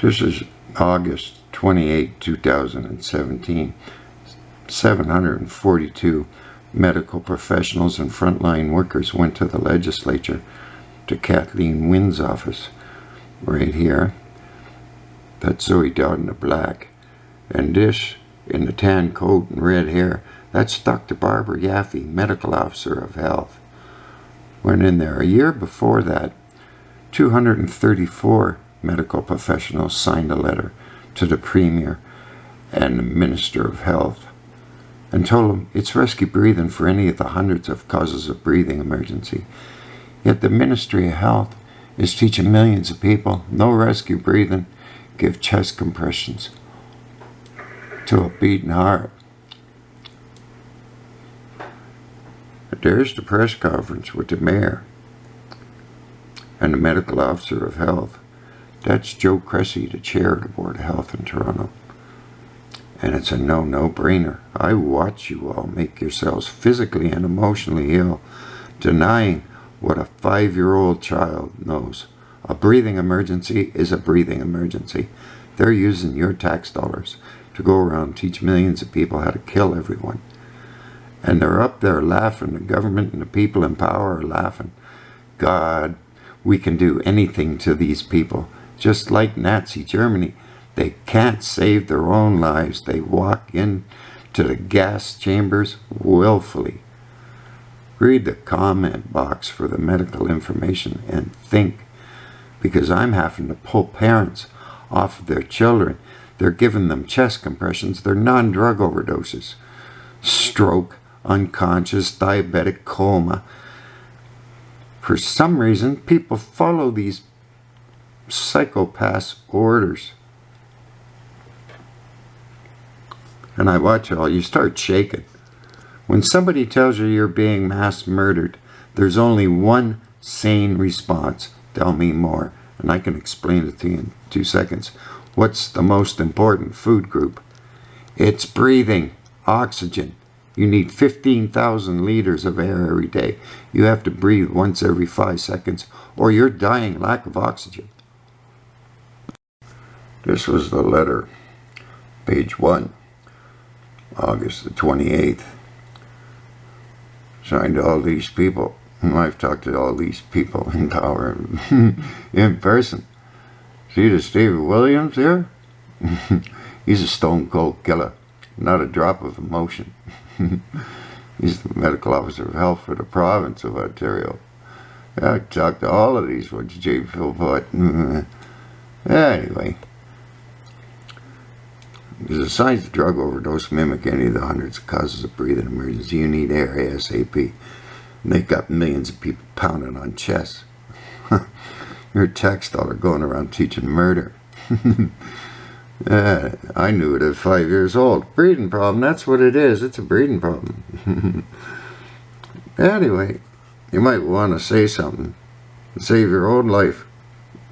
This is August 28, 2017. 742 medical professionals and frontline workers went to the legislature, to Kathleen Wynne's office, right here. That's Zoe Dodd in the black. And this, in the tan coat and red hair, that's Dr. Barbara Yaffe, medical officer of health. Went in there. A year before that, 234 medical professionals signed a letter to the Premier and the Minister of Health and told them it's rescue breathing for any of the hundreds of causes of breathing emergency. Yet the Ministry of Health is teaching millions of people no rescue breathing, give chest compressions to a beating heart. There's the press conference with the mayor and the medical officer of health. That's Joe Cressy, the chair of the Board of Health in Toronto. And it's a no-brainer. I watch you all make yourselves physically and emotionally ill, denying what a 5-year-old child knows. A breathing emergency is a breathing emergency. They're using your tax dollars to go around and teach millions of people how to kill everyone. And they're up there laughing. The government and the people in power are laughing. God, we can do anything to these people. Just like Nazi Germany, they can't save their own lives. They walk into the gas chambers willfully. Read the comment box for the medical information and think, because I'm having to pull parents off of their children. They're giving them chest compressions. They're non-drug overdoses. Stroke, unconscious, diabetic, coma. For some reason, people follow these psychopaths' orders. And I watch it all. You start shaking. When somebody tells you you're being mass murdered, there's only one sane response. Tell me more. And I can explain it to you in 2 seconds. What's the most important food group? It's breathing. Oxygen. You need 15,000 liters of air every day. You have to breathe once every 5 seconds, or you're dying lack of oxygen. This was the letter, page 1, August the 28th. Signed to all these people. I've talked to all these people in power in person. See the Steve Williams here? He's a stone cold killer. Not a drop of emotion. He's the medical officer of health for the province of Ontario. I talked to all of these ones, J. Philpott. Anyway. Because the signs of drug overdose mimic any of the hundreds of causes of breathing emergency. You need air ASAP. And they've got millions of people pounding on chests. Your tax dollar going around teaching murder. I knew it at 5 years old. Breathing problem, that's what it is. It's a breathing problem. Anyway, you might want to say something and save your own life.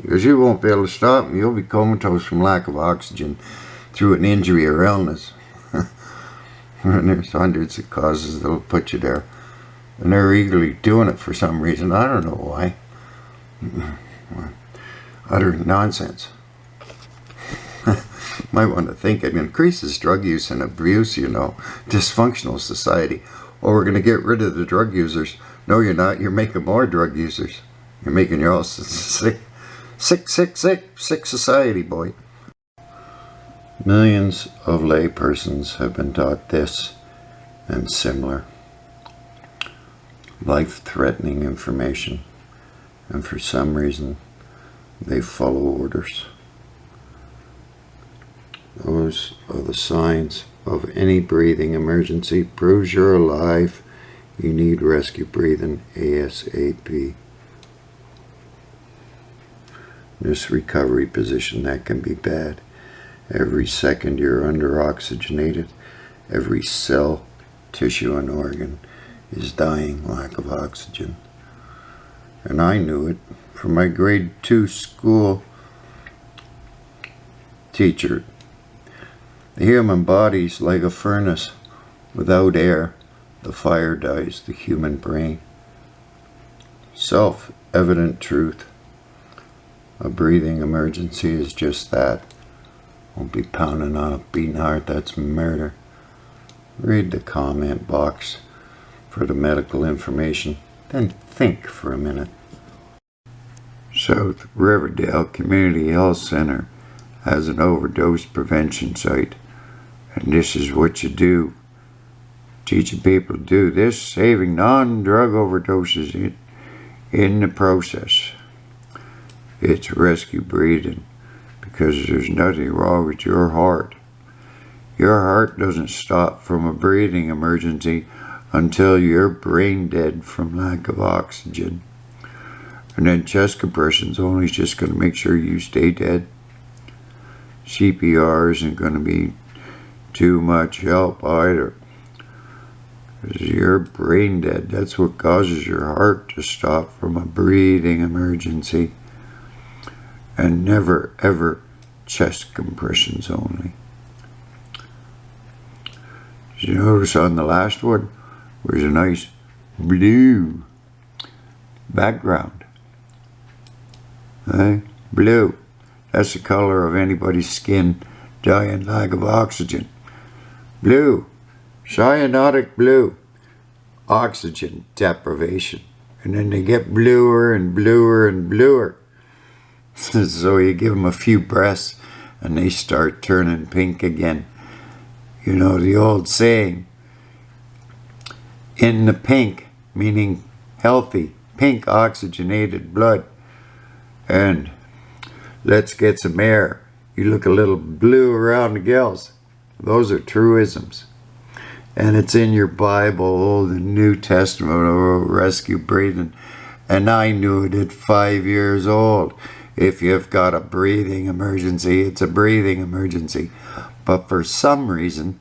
Because you won't be able to stop them. You'll be comatose from lack of oxygen through an injury or illness. And there's hundreds of causes that'll put you there. And they're eagerly doing it for some reason. I don't know why. Utter nonsense. Might want to think it increases drug use and abuse, you know. Dysfunctional society. Oh, we're going to get rid of the drug users. No, you're not. You're making more drug users. You're making you all sick. Sick society, boy. Millions of lay persons have been taught this and similar life-threatening information, and for some reason they follow orders. Those are the signs of any breathing emergency. Proves you're alive. You need rescue breathing ASAP. This recovery position, that can be bad. Every second you're under-oxygenated. Every cell, tissue, and organ is dying lack of oxygen. And I knew it from my grade 2 school teacher. The human body's like a furnace. Without air, the fire dies the human brain. Self-evident truth. A breathing emergency is just that. Won't be pounding on a beating heart, that's murder. Read the comment box for the medical information, then think for a minute. South Riverdale Community Health Center has an overdose prevention site, and this is what you do. Teaching people to do this, saving non-drug overdoses in the process. It's rescue breathing, because there's nothing wrong with your heart. Your heart doesn't stop from a breathing emergency until you're brain dead from lack of oxygen. And then chest compressions only is just going to make sure you stay dead. CPR isn't going to be too much help either, because you're brain dead. That's what causes your heart to stop from a breathing emergency. And never ever chest compressions only. Did you notice on the last one, there's a nice blue background? Blue. That's the color of anybody's skin dying lack of oxygen. Blue. Cyanotic blue. Oxygen deprivation. And then they get bluer and bluer and bluer. So you give them a few breaths and they start turning pink again. You know the old saying, in the pink, meaning healthy, pink oxygenated blood. And let's get some air. You look a little blue around the gills. Those are truisms. And it's in your Bible, the New Testament, rescue breathing. And I knew it at 5 years old. If you've got a breathing emergency, it's a breathing emergency. But for some reason,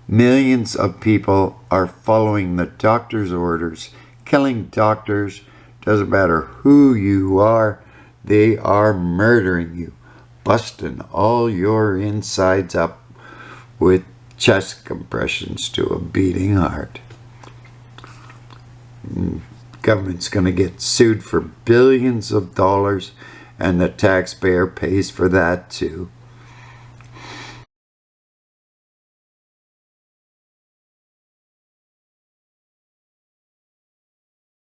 millions of people are following the doctor's orders, killing doctors. Doesn't matter who you are, they are murdering you, busting all your insides up with chest compressions to a beating heart. Government's going to get sued for billions of dollars, and the taxpayer pays for that too.